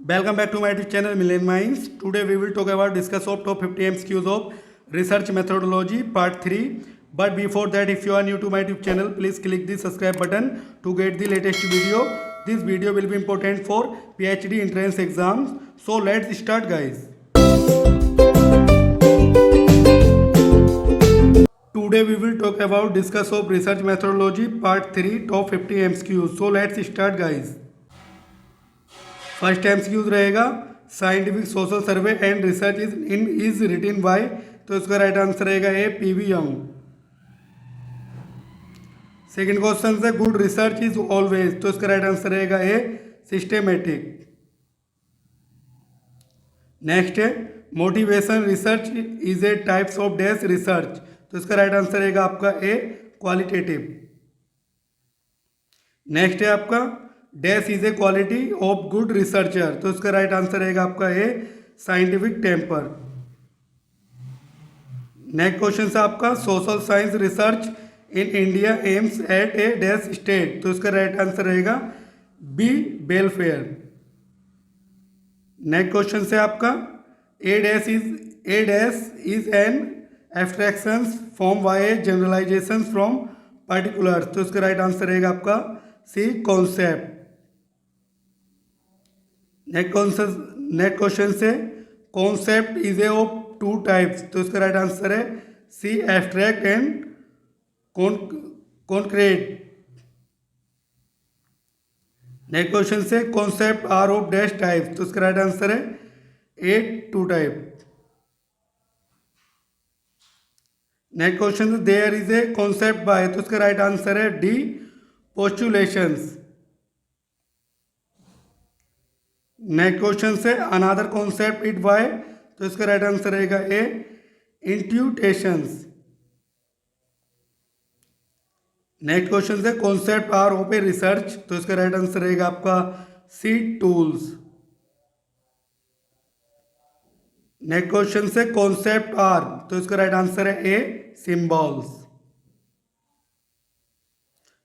Welcome back to my YouTube channel Million Minds. Today we will talk about discuss of top 50 MCQs of research methodology part 3. But before that, if you are new to my YouTube channel, please click the subscribe button to get the latest video. This video will be important for PhD entrance exams. So let's start, guys. Today we will talk about discuss of research methodology part 3 top 50 MCQs. So let's start, guys. First MCQs रहेगा scientific social survey and research is written by, तो इसका right answer रहेगा A P V Young. Second question से good research is always, तो इसका right answer रहेगा A systematic. Next है motivation research is a types of dash research, तो इसका राइट आंसर रहेगा आपका ए क्वालिटेटिव। नेक्स्ट है आपका dash is a quality of good researcher, तो इसका राइट आंसर रहेगा आपका A scientific temper. Next question से आपका social science research in India aims at a dash state, तो इसका राइट आंसर रहेगा बी वेलफेयर। नेक्स्ट क्वेश्चन से आपका a dash is an abstraction from by generalisation from particulars, तो इसका right answer रहेगा आपका सी कॉन्सेप्ट। नेक्स्ट क्वेश्चन से concept is a of two types, तो इसका राइट आंसर है C abstract and concrete. Next question से concept are of dash types, तो इसका राइट आंसर है A two type. Next question there is a concept by, तो इसका right answer है डी पोस्टुलेशंस। नेक्स्ट क्वेश्चन से another concept it by, तो इसका राइट आंसर रहेगा ए इंट्यूटेशंस। नेक्स्ट क्वेश्चन से concept are of a research, तो इसका राइट आंसर रहेगा आपका सी टूल्स। नेक्स्ट क्वेश्चन से कॉन्सेप्ट आर, तो इसका राइट आंसर है ए सिंबल्स।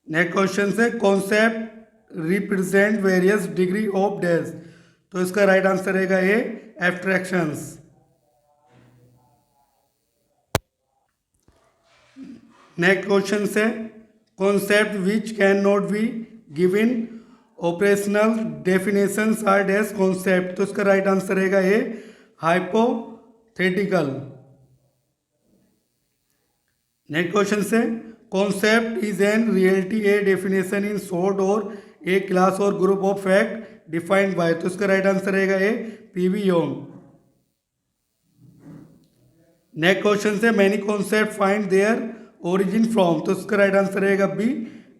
नेक्स्ट क्वेश्चन से concept represent various degree of dash, तो इसका राइट आंसर रहेगा ए एब्स्ट्रैक्शंस। नेक्स्ट क्वेश्चन से concept which can not be given operational definitions are dash concept, तो इसका राइट आंसर रहेगा ए hypothetical. Next question से concept is an reality a definition in short or a class or group of fact defined by, तो इसका right answer रहेगा A पीवी योंग। Next question says many concept find their origin from, तो इसका right answer रहेगा B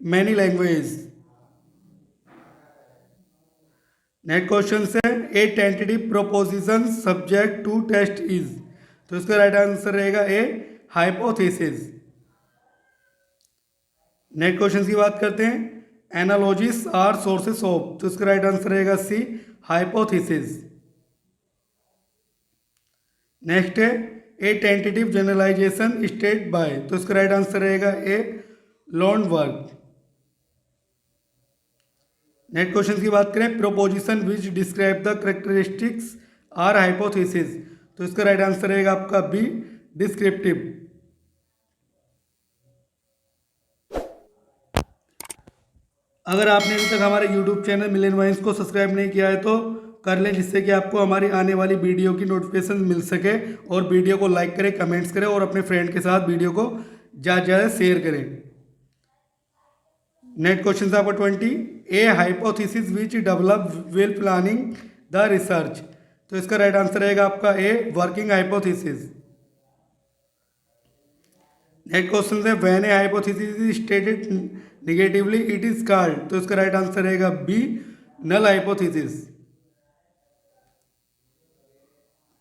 many language. Next question से a tentative proposition subject to test is, तो इसका राइट आंसर रहेगा ए हाइपोथेसिस। नेक्स्ट क्वेश्चन की बात करते हैं एनालॉजीज आर सोर्सेस ऑफ, तो इसका राइट आंसर रहेगा सी हाइपोथेसिस। नेक्स्ट है ए टेंटेटिव जनरलाइजेशन स्टेट बाय, तो इसका राइट आंसर रहेगा ए लोनबर्ग। नेक्स्ट क्वेश्चन की बात करें proposition which describe the characteristics are hypothesis, तो इसका राइट आंसर रहेगा आपका बी डिस्क्रिप्टिव। अगर आपने अभी तक हमारे YouTube चैनल मिलियन माइंड्स को सब्सक्राइब नहीं किया है तो कर लें, जिससे कि आपको हमारी आने वाली वीडियो की नोटिफिकेशन मिल सके। और वीडियो को लाइक करें, कमेंट्स करें और अपने फ्रेंड के साथ वीडियो को ज़्यादा ज़्यादा शेयर करें। नेक्स्ट क्वेश्चन आपका 20 a hypothesis which develop well planning the research, तो इसका राइट आंसर रहेगा आपका A working hypothesis. Next question है when a hypothesis is stated negatively it is called, तो इसका राइट आंसर रहेगा B null hypothesis.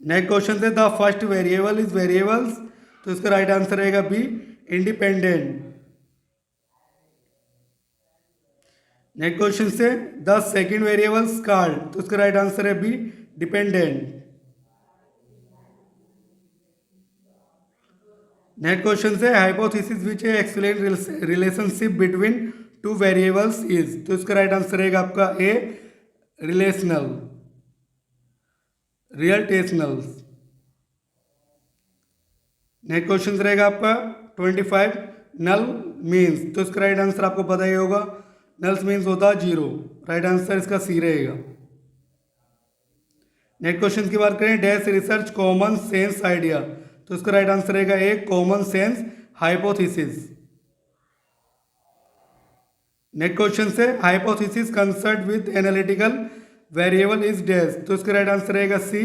Next question है the first variable is variables, तो इसका राइट आंसर रहेगा बी इंडिपेंडेंट। नेक्स्ट क्वेश्चन से the second variables called, तो इसका राइट आंसर है बी डिपेंडेंट। नेक्स्ट क्वेश्चन से hypothesis which explain relationship between two variables is, तो इसका राइट आंसर रहेगा आपका ए रिलेशनल। रियल टेसनल्स। नेक्स्ट क्वेश्चन रहेगा आपका 25 नल मीन्स, तो इसका राइट आंसर आपको पता ही होगा, नल्स मीन्स होता है जीरो, राइट आंसर इसका सी रहेगा। नेक्स्ट क्वेश्चन की बात करें, dash research common sense idea, तो इसका राइट आंसर रहेगा A common sense hypothesis. Next question से hypothesis concert with analytical variable is dash, तो इसका राइट आंसर रहेगा C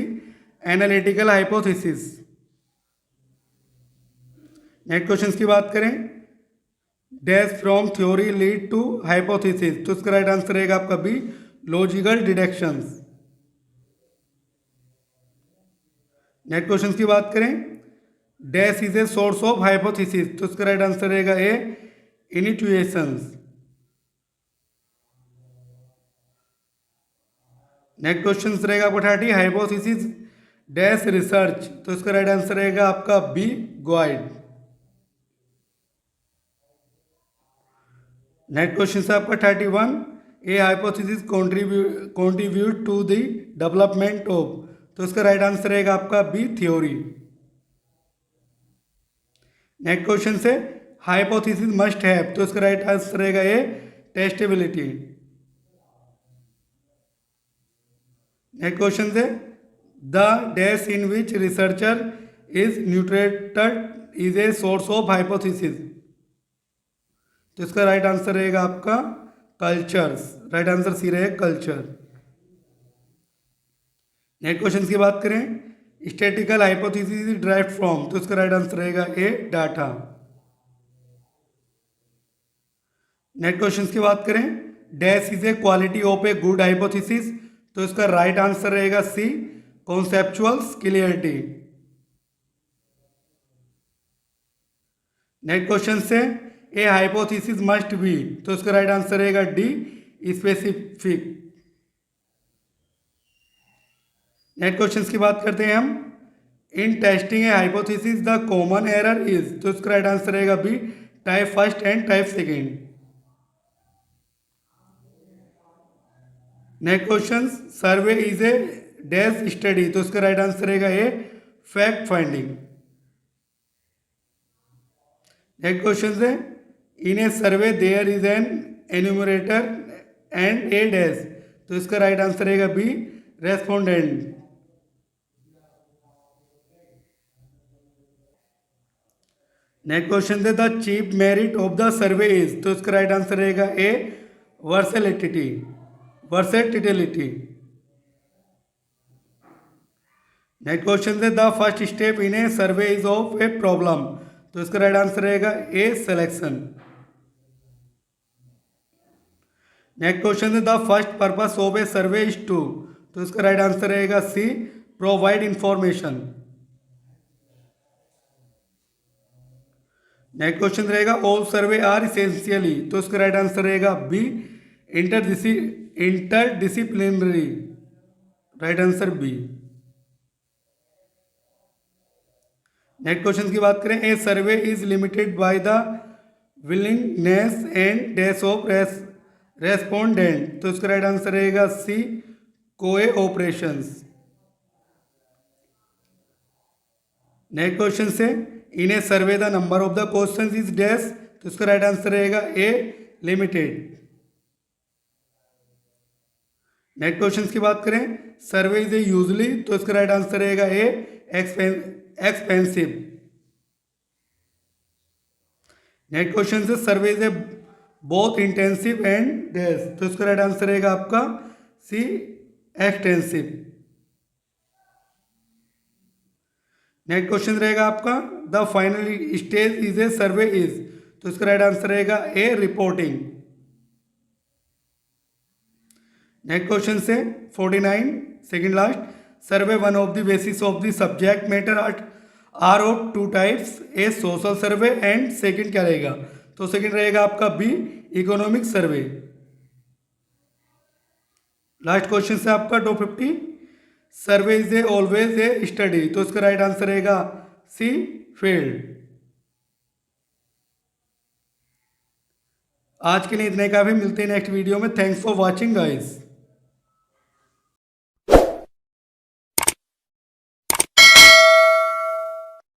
analytical hypothesis. Next question की बात करें, dash from theory lead to hypothesis, तो इसका राइट आंसर रहेगा आपका B logical deductions. Next question की बात करें, dash is a source of hypothesis, तो इसका राइट आंसर रहेगा ए इनिट्यूएशंस। नेक्स्ट क्वेश्चन रहेगा आपका 30 हाइपोथेसिस डैश रिसर्च, तो इसका राइट आंसर रहेगा आपका बी गाइड। नेक्स्ट क्वेश्चन है आपका 31 a hypothesis contribute to the development of, तो इसका राइट आंसर रहेगा आपका बी थ्योरी। नेक्स्ट क्वेश्चन से हाइपोथेसिस मस्ट हैव, तो इसका राइट आंसर रहेगा ए टेस्टेबिलिटी। नेक्स्ट क्वेश्चन से the dash in which researcher is nurtured is a source of hypothesis, तो इसका राइट आंसर रहेगा आपका कल्चर्स, राइट आंसर सी रहेगा कल्चर। नेक्स्ट क्वेश्चन की बात करें, statistical hypothesis is derived from, तो इसका राइट आंसर रहेगा ए डाटा। नेक्स्ट क्वेश्चन की बात करें, dash is a quality of a good hypothesis, तो इसका राइट आंसर रहेगा C conceptual clarity. Next question से ए हाइपोथेसिस मस्ट बी, तो इसका राइट आंसर रहेगा डी स्पेसिफिक। नेक्स्ट क्वेश्चन की बात करते हैं हम, in testing a hypothesis the common error is, तो इसका राइट आंसर रहेगा B type first and type second. Next question, survey is a dash study, तो इसका राइट आंसर रहेगा A fact finding. Next question है, in a survey there is an enumerator and a dash, तो इसका right answer रहेगा B respondent. Next question है, the chief merit of the survey is, तो इसका राइट आंसर रहेगा A versatility. Next question है, the first step in a survey is of a problem, तो इसका राइट आंसर रहेगा A selection. Next question है, the first purpose of A survey is to, तो इसका राइट आंसर रहेगा C provide information. Next question रहेगा, all survey are essentially, तो इसका राइट आंसर रहेगा B interdisciplinary, right answer B. Next question की बात करें, a survey is limited by the willingness and dash of respondent, तो इसका राइट आंसर रहेगा सी कोऑपरेशंस। नेक्स्ट क्वेश्चन से, in a survey the number of the questions is dash, तो इसका right answer रहेगा ए लिमिटेड। नेक्स्ट क्वेश्चन की बात करें, सर्वे इज ए यूजली, तो इसका राइट आंसर रहेगा ए एक्सपेंसिव। नेक्स्ट क्वेश्चन से, सर्वे is A both intensive and dash, तो इसका राइट आंसर रहेगा आपका सी एक्सटेंसिव। नेक्स्ट क्वेश्चन रहेगा आपका, the final stage is a survey is, तो इसका राइट आंसर रहेगा ए रिपोर्टिंग। नेक्स्ट क्वेश्चन से 49 second last, survey one of the basis of the subject matter are of two types, A social survey and second क्या रहेगा, तो second रहेगा आपका B economic survey. Last question से आपका 250, survey is a always a study, तो इसका right answer रहेगा सी फील्ड। आज के लिए इतने का भी, मिलते हैं नेक्स्ट वीडियो में। Thanks for watching guys.